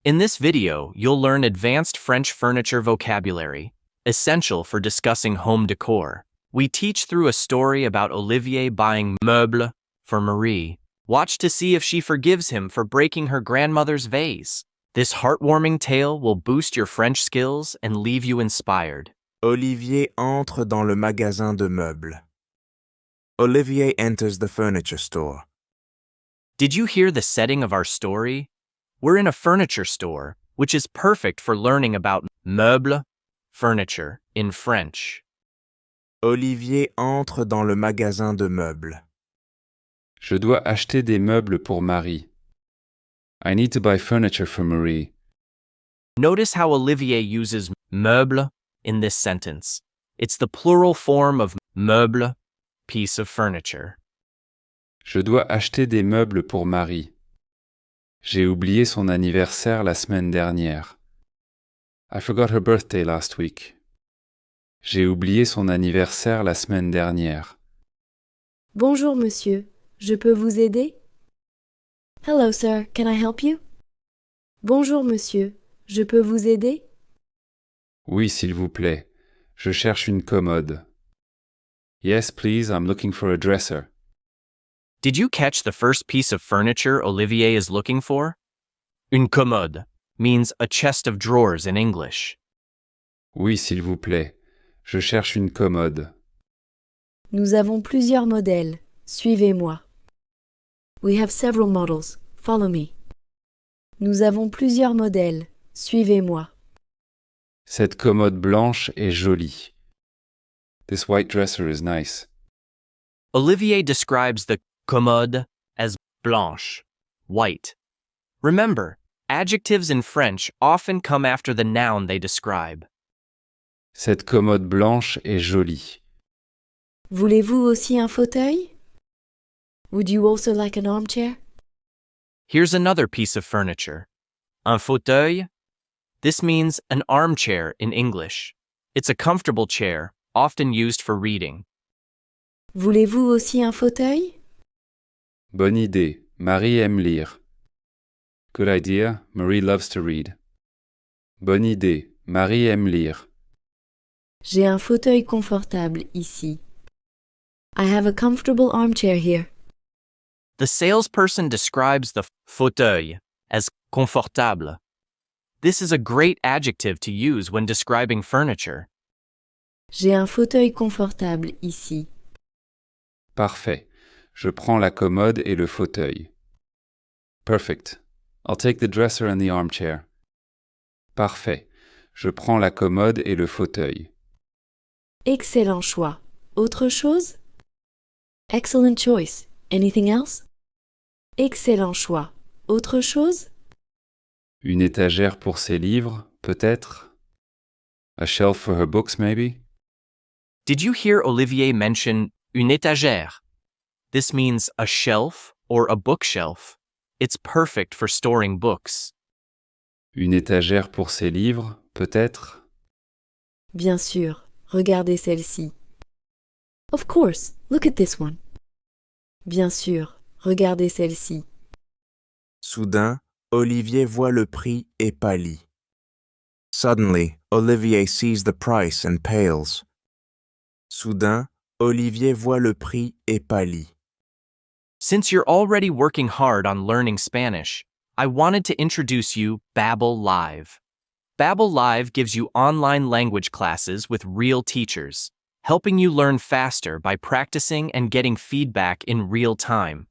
In this video, you'll learn advanced French furniture vocabulary, essential for discussing home decor. We teach through a story about Olivier buying meubles for Marie. Watch to see if she forgives him for breaking her grandmother's vase. This heartwarming tale will boost your French skills and leave you inspired. Olivier entre dans le magasin de meubles. Olivier enters the furniture store. Did you hear the setting of our story? We're in a furniture store, which is perfect for learning about meubles, furniture, in French. Olivier entre dans le magasin de meubles. Je dois acheter des meubles pour Marie. I need to buy furniture for Marie. Notice how Olivier uses meubles in this sentence. It's the plural form of meuble, piece of furniture. Je dois acheter des meubles pour Marie. J'ai oublié son anniversaire la semaine dernière. I forgot her birthday last week. J'ai oublié son anniversaire la semaine dernière. Bonjour monsieur, je peux vous aider? Hello sir, can I help you? Bonjour monsieur, je peux vous aider? Oui, s'il vous plaît. Je cherche une commode. Yes, please, I'm looking for a dresser. Did you catch the first piece of furniture Olivier is looking for? Une commode means a chest of drawers in English. Oui, s'il vous plaît. Je cherche une commode. Nous avons plusieurs modèles. Suivez-moi. We have several models. Follow me. Nous avons plusieurs modèles. Suivez-moi. Cette commode blanche est jolie. This white dresser is nice. Olivier describes the commode as blanche, white. Remember, adjectives in French often come after the noun they describe. Cette commode blanche est jolie. Voulez-vous aussi un fauteuil? Would you also like an armchair? Here's another piece of furniture. Un fauteuil. This means an armchair in English. It's a comfortable chair, often used for reading. Voulez-vous aussi un fauteuil? Bonne idée. Marie aime lire. Good idea. Marie loves to read. Bonne idée. Marie aime lire. J'ai un fauteuil confortable ici. I have a comfortable armchair here. The salesperson describes the fauteuil as confortable. This is a great adjective to use when describing furniture. J'ai un fauteuil confortable ici. Parfait. Je prends la commode et le fauteuil. Perfect. I'll take the dresser and the armchair. Parfait. Je prends la commode et le fauteuil. Excellent choix. Autre chose? Excellent choice. Anything else? Excellent choix. Autre chose? Une étagère pour ses livres, peut-être? A shelf for her books, maybe? Did you hear Olivier mention une étagère? This means a shelf or a bookshelf. It's perfect for storing books. Une étagère pour ses livres, peut-être? Bien sûr. Regardez celle-ci. Of course. Look at this one. Bien sûr. Regardez celle-ci. Soudain, Olivier voit le prix et pâlit. Suddenly, Olivier sees the price and pales. Soudain, Olivier voit le prix et pâlit. Since you're already working hard on learning Spanish, I wanted to introduce you Babbel Live. Babbel Live gives you online language classes with real teachers, helping you learn faster by practicing and getting feedback in real time.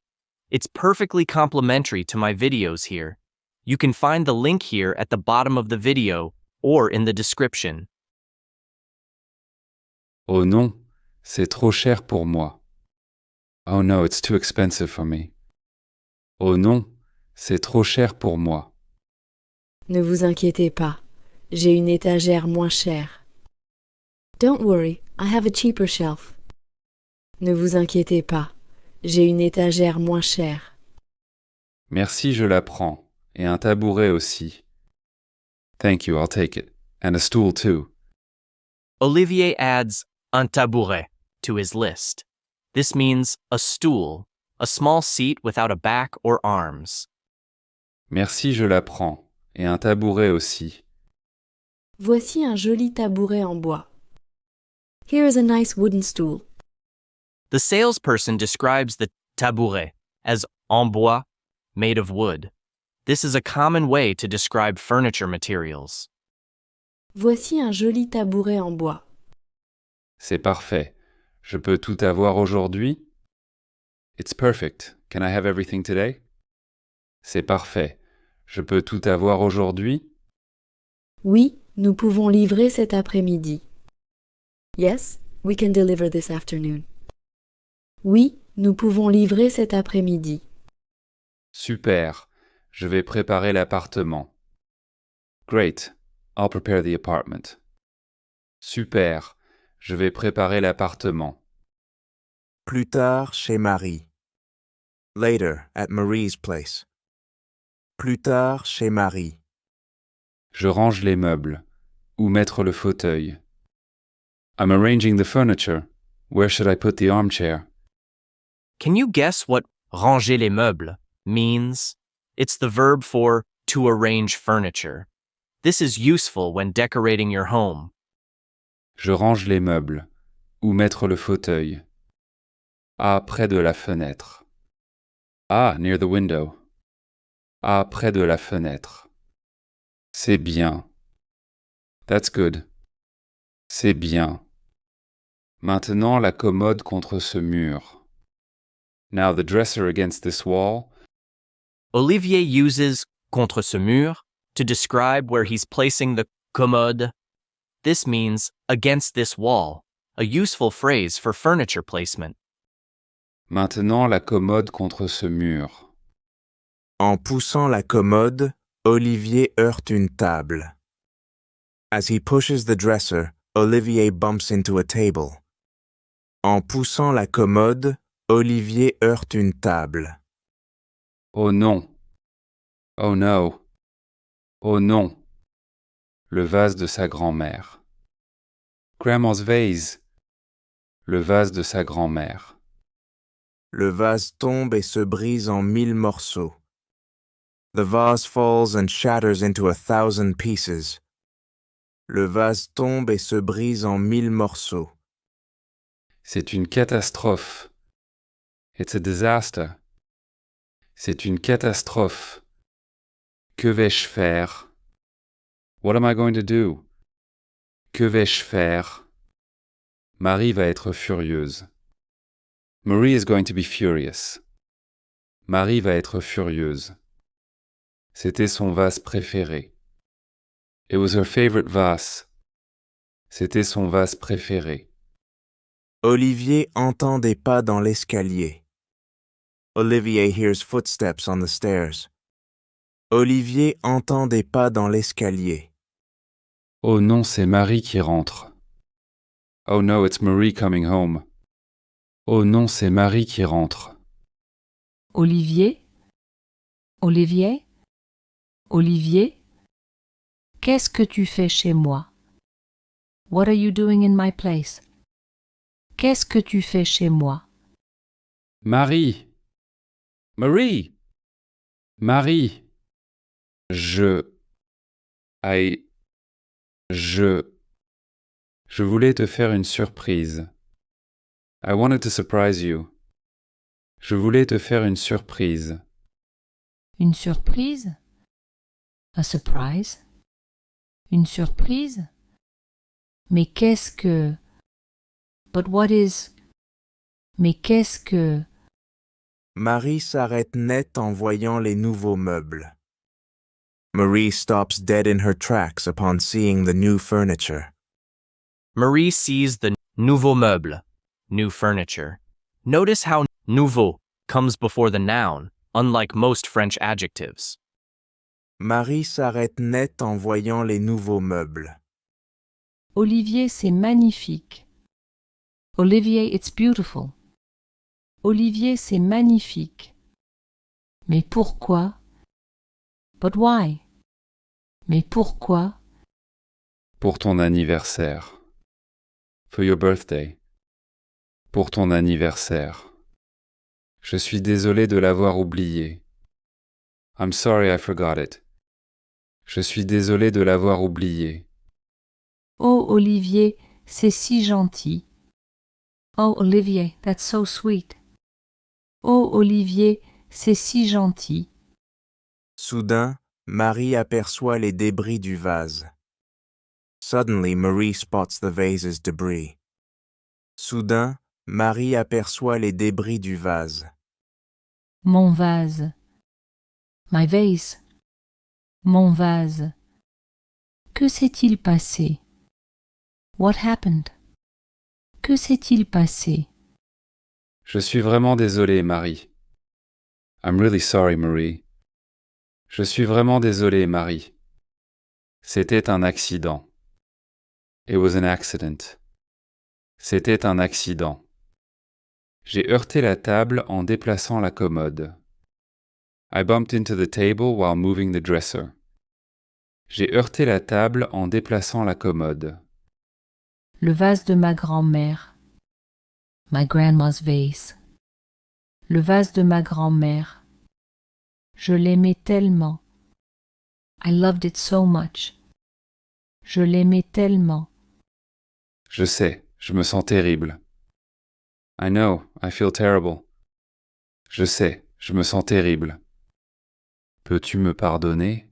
It's perfectly complementary to my videos here. You can find the link here at the bottom of the video or in the description. Oh non, c'est trop cher pour moi. Oh no, it's too expensive for me. Oh non, c'est trop cher pour moi. Ne vous inquiétez pas. J'ai une étagère moins chère. Don't worry, I have a cheaper shelf. Ne vous inquiétez pas. J'ai une étagère moins chère. Merci, je la prends. Et un tabouret aussi. Thank you, I'll take it. And a stool too. Olivier adds un tabouret to his list. This means a stool, a small seat without a back or arms. Merci, je la prends. Et un tabouret aussi. Voici un joli tabouret en bois. Here is a nice wooden stool. The salesperson describes the tabouret as en bois, made of wood. This is a common way to describe furniture materials. Voici un joli tabouret en bois. C'est parfait. Je peux tout avoir aujourd'hui? It's perfect. Can I have everything today? C'est parfait. Je peux tout avoir aujourd'hui? Oui, nous pouvons livrer cet après-midi. Yes, we can deliver this afternoon. Oui, nous pouvons livrer cet après-midi. Super. Je vais préparer l'appartement. Great. I'll prepare the apartment. Super. Je vais préparer l'appartement. Plus tard chez Marie. Later at Marie's place. Plus tard chez Marie. Je range les meubles. Où mettre le fauteuil? I'm arranging the furniture. Where should I put the armchair? Can you guess what ranger les meubles means? It's the verb for to arrange furniture. This is useful when decorating your home. Je range les meubles. Où mettre le fauteuil? Ah, près de la fenêtre. Ah, near the window. Ah, près de la fenêtre. C'est bien. That's good. C'est bien. Maintenant la commode contre ce mur. Now the dresser against this wall. Olivier uses contre ce mur to describe where he's placing the commode. This means against this wall, a useful phrase for furniture placement. Maintenant la commode contre ce mur. En poussant la commode, Olivier heurte une table. As he pushes the dresser, Olivier bumps into a table. En poussant la commode, Olivier heurte une table. Oh non. Oh no. Oh non. Le vase de sa grand-mère. Grandma's vase. Le vase de sa grand-mère. Le vase tombe et se brise en 1000 morceaux. The vase falls and shatters into 1,000 pieces. Le vase tombe et se brise en 1000 morceaux. C'est une catastrophe. It's a disaster. C'est une catastrophe. Que vais-je faire? What am I going to do? Que vais-je faire? Marie va être furieuse. Marie is going to be furious. Marie va être furieuse. C'était son vase préféré. It was her favorite vase. C'était son vase préféré. Olivier entend des pas dans l'escalier. Olivier hears footsteps on the stairs. Olivier entend des pas dans l'escalier. Oh non, c'est Marie qui rentre. Oh no, it's Marie coming home. Oh non, c'est Marie qui rentre. Olivier? Olivier? Olivier? Qu'est-ce que tu fais chez moi? What are you doing in my place? Qu'est-ce que tu fais chez moi? Marie! Marie! Marie! Je voulais te faire une surprise. I wanted to surprise you. Je voulais te faire une surprise. Une surprise? A surprise? Une surprise? Mais qu'est-ce que... But what is... Mais qu'est-ce que... Marie s'arrête net en voyant les nouveaux meubles. Marie stops dead in her tracks upon seeing the new furniture. Marie sees the nouveau meuble, new furniture. Notice how nouveau comes before the noun, unlike most French adjectives. Marie s'arrête net en voyant les nouveaux meubles. Olivier, c'est magnifique. Olivier, it's beautiful. Olivier, c'est magnifique. Mais pourquoi? But why? Mais pourquoi? Pour ton anniversaire. For your birthday. Pour ton anniversaire. Je suis désolé de l'avoir oublié. I'm sorry I forgot it. Je suis désolé de l'avoir oublié. Oh, Olivier, c'est si gentil. Oh, Olivier, that's so sweet. Oh, Olivier, c'est si gentil. Soudain, Marie aperçoit les débris du vase. Suddenly, Marie spots the vase's debris. Soudain, Marie aperçoit les débris du vase. Mon vase. My vase. Mon vase. Que s'est-il passé? What happened? Que s'est-il passé? Je suis vraiment désolé, Marie. I'm really sorry, Marie. Je suis vraiment désolé, Marie. C'était un accident. It was an accident. C'était un accident. J'ai heurté la table en déplaçant la commode. I bumped into the table while moving the dresser. J'ai heurté la table en déplaçant la commode. Le vase de ma grand-mère. My grandma's vase. Le vase de ma grand-mère. Je l'aimais tellement. I loved it so much. Je l'aimais tellement. Je sais, je me sens terrible. I know, I feel terrible. Je sais, je me sens terrible. Peux-tu me pardonner?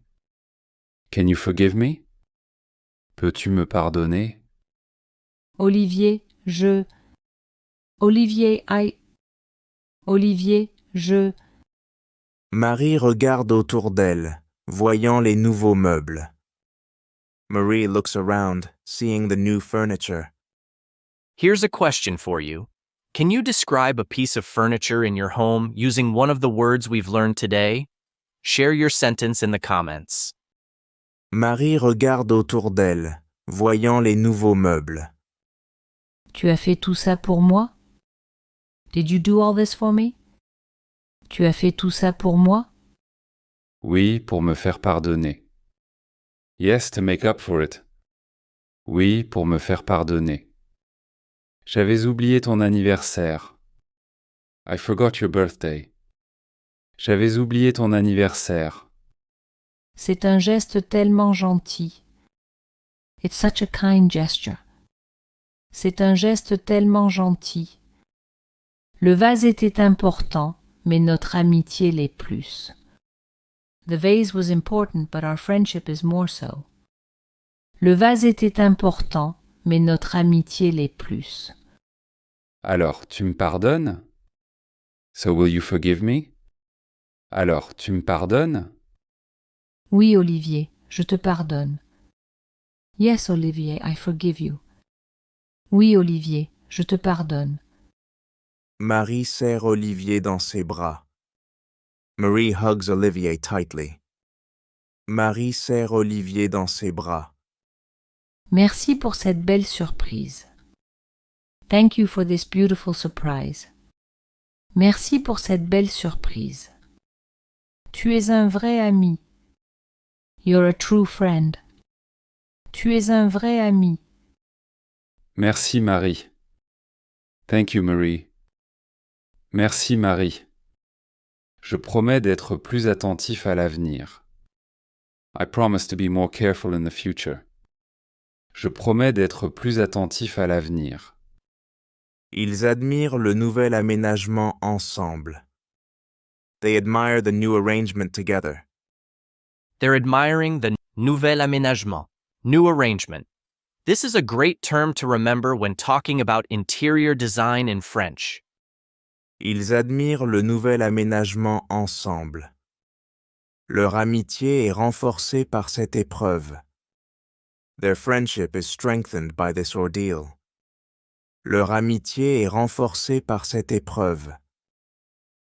Can you forgive me? Peux-tu me pardonner? Olivier, Olivier, je... Marie regarde autour d'elle, voyant les nouveaux meubles. Marie looks around, seeing the new furniture. Here's a question for you. Can you describe a piece of furniture in your home using one of the words we've learned today? Share your sentence in the comments. Marie regarde autour d'elle, voyant les nouveaux meubles. Tu as fait tout ça pour moi? Did you do all this for me? Tu as fait tout ça pour moi? Oui, pour me faire pardonner. Yes, to make up for it. Oui, pour me faire pardonner. J'avais oublié ton anniversaire. I forgot your birthday. J'avais oublié ton anniversaire. C'est un geste tellement gentil. It's such a kind gesture. C'est un geste tellement gentil. Le vase était important, mais notre amitié l'est plus. The vase was important, but our friendship is more so. Le vase était important, mais notre amitié l'est plus. Alors, tu me pardonnes? So will you forgive me? Alors, tu me pardonnes? Oui, Olivier, je te pardonne. Yes, Olivier, I forgive you. Oui, Olivier, je te pardonne. Marie serre Olivier dans ses bras. Marie hugs Olivier tightly. Marie serre Olivier dans ses bras. Merci pour cette belle surprise. Thank you for this beautiful surprise. Merci pour cette belle surprise. Tu es un vrai ami. You're a true friend. Tu es un vrai ami. Merci, Marie. Thank you, Marie. Merci, Marie. Je promets d'être plus attentif à l'avenir. I promise to be more careful in the future. Je promets d'être plus attentif à l'avenir. Ils admirent le nouvel aménagement ensemble. They admire the new arrangement together. They're admiring the nouvel aménagement, new arrangement. This is a great term to remember when talking about interior design in French. Ils admirent le nouvel aménagement ensemble. Leur amitié est renforcée par cette épreuve. Their friendship is strengthened by this ordeal. Leur amitié est renforcée par cette épreuve.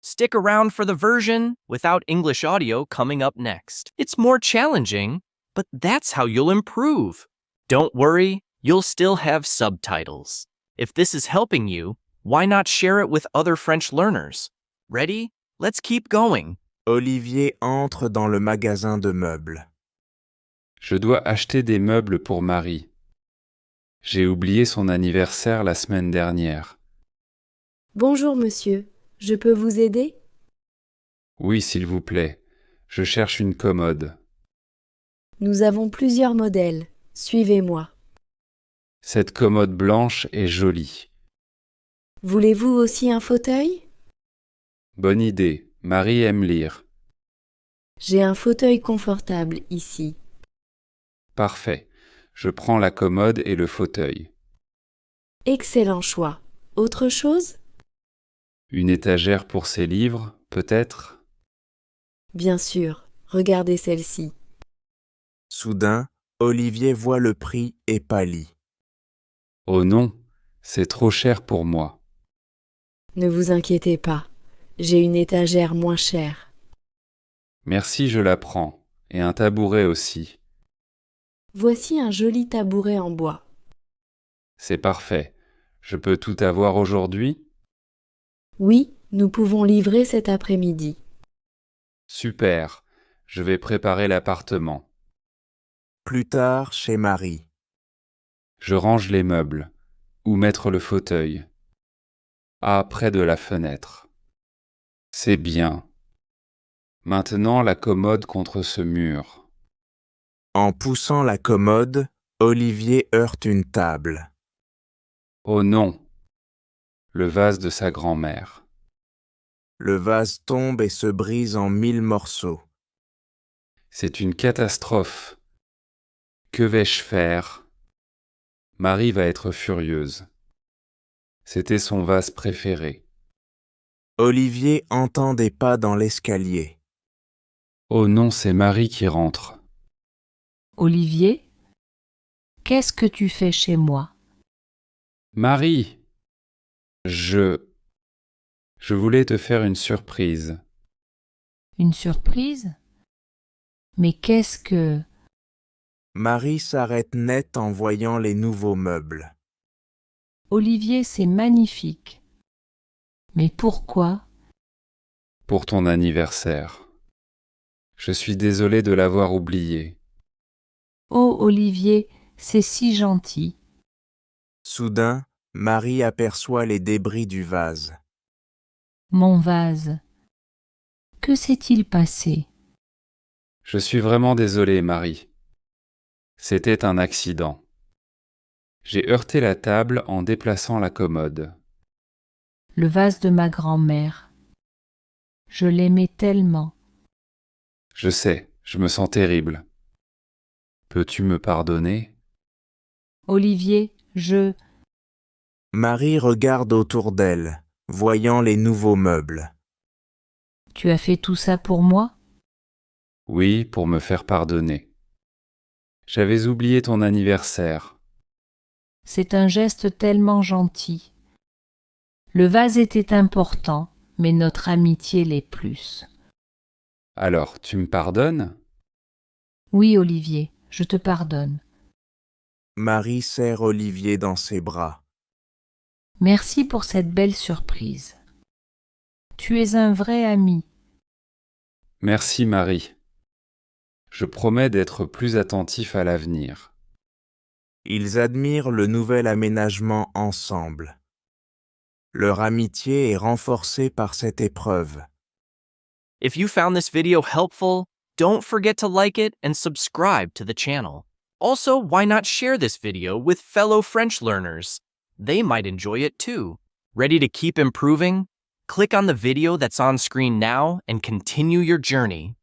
Stick around for the version without English audio coming up next. It's more challenging, but that's how you'll improve. Don't worry, you'll still have subtitles. If this is helping you, why not share it with other French learners? Ready? Let's keep going. Olivier entre dans le magasin de meubles. Je dois acheter des meubles pour Marie. J'ai oublié son anniversaire la semaine dernière. Bonjour monsieur, je peux vous aider? Oui, s'il vous plaît. Je cherche une commode. Nous avons plusieurs modèles. Suivez-moi. Cette commode blanche est jolie. Voulez-vous aussi un fauteuil? Bonne idée, Marie aime lire. J'ai un fauteuil confortable ici. Parfait, je prends la commode et le fauteuil. Excellent choix. Autre chose? Une étagère pour ses livres, peut-être? Bien sûr. Regardez celle-ci. Soudain, Olivier voit le prix et pâlit. Oh non, c'est trop cher pour moi. Ne vous inquiétez pas. J'ai une étagère moins chère. Merci, je la prends. Et un tabouret aussi. Voici un joli tabouret en bois. C'est parfait. Je peux tout avoir aujourd'hui? Oui, nous pouvons livrer cet après-midi. Super. Je vais préparer l'appartement. Plus tard, chez Marie. Je range les meubles. Où mettre le fauteuil? Ah, près de la fenêtre. C'est bien. Maintenant la commode contre ce mur. En poussant la commode, Olivier heurte une table. Oh non! Le vase de sa grand-mère. Le vase tombe et se brise en 1000 morceaux. C'est une catastrophe. Que vais-je faire? Marie va être furieuse. C'était son vase préféré. Olivier entend des pas dans l'escalier. Oh non, c'est Marie qui rentre. Olivier, qu'est-ce que tu fais chez moi? Marie! Je voulais te faire une surprise. Une surprise? Mais qu'est-ce que... Marie s'arrête net en voyant les nouveaux meubles. Olivier, c'est magnifique. Mais pourquoi? Pour ton anniversaire. Je suis désolé de l'avoir oublié. Oh, Olivier, c'est si gentil. Soudain, Marie aperçoit les débris du vase. Mon vase. Que s'est-il passé? Je suis vraiment désolé, Marie. C'était un accident. J'ai heurté la table en déplaçant la commode. Le vase de ma grand-mère. Je l'aimais tellement. Je sais, je me sens terrible. Peux-tu me pardonner? Olivier, Marie regarde autour d'elle, voyant les nouveaux meubles. Tu as fait tout ça pour moi? Oui, pour me faire pardonner. J'avais oublié ton anniversaire. C'est un geste tellement gentil. Le vase était important, mais notre amitié l'est plus. Alors, tu me pardonnes? Oui, Olivier, je te pardonne. Marie serre Olivier dans ses bras. Merci pour cette belle surprise. Tu es un vrai ami. Merci, Marie. Je promets d'être plus attentif à l'avenir. Ils admirent le nouvel aménagement ensemble. Leur amitié est renforcée par cette épreuve. If you found this video helpful, don't forget to like it and subscribe to the channel. Also, why not share this video with fellow French learners? They might enjoy it too. Ready to keep improving? Click on the video that's on screen now and continue your journey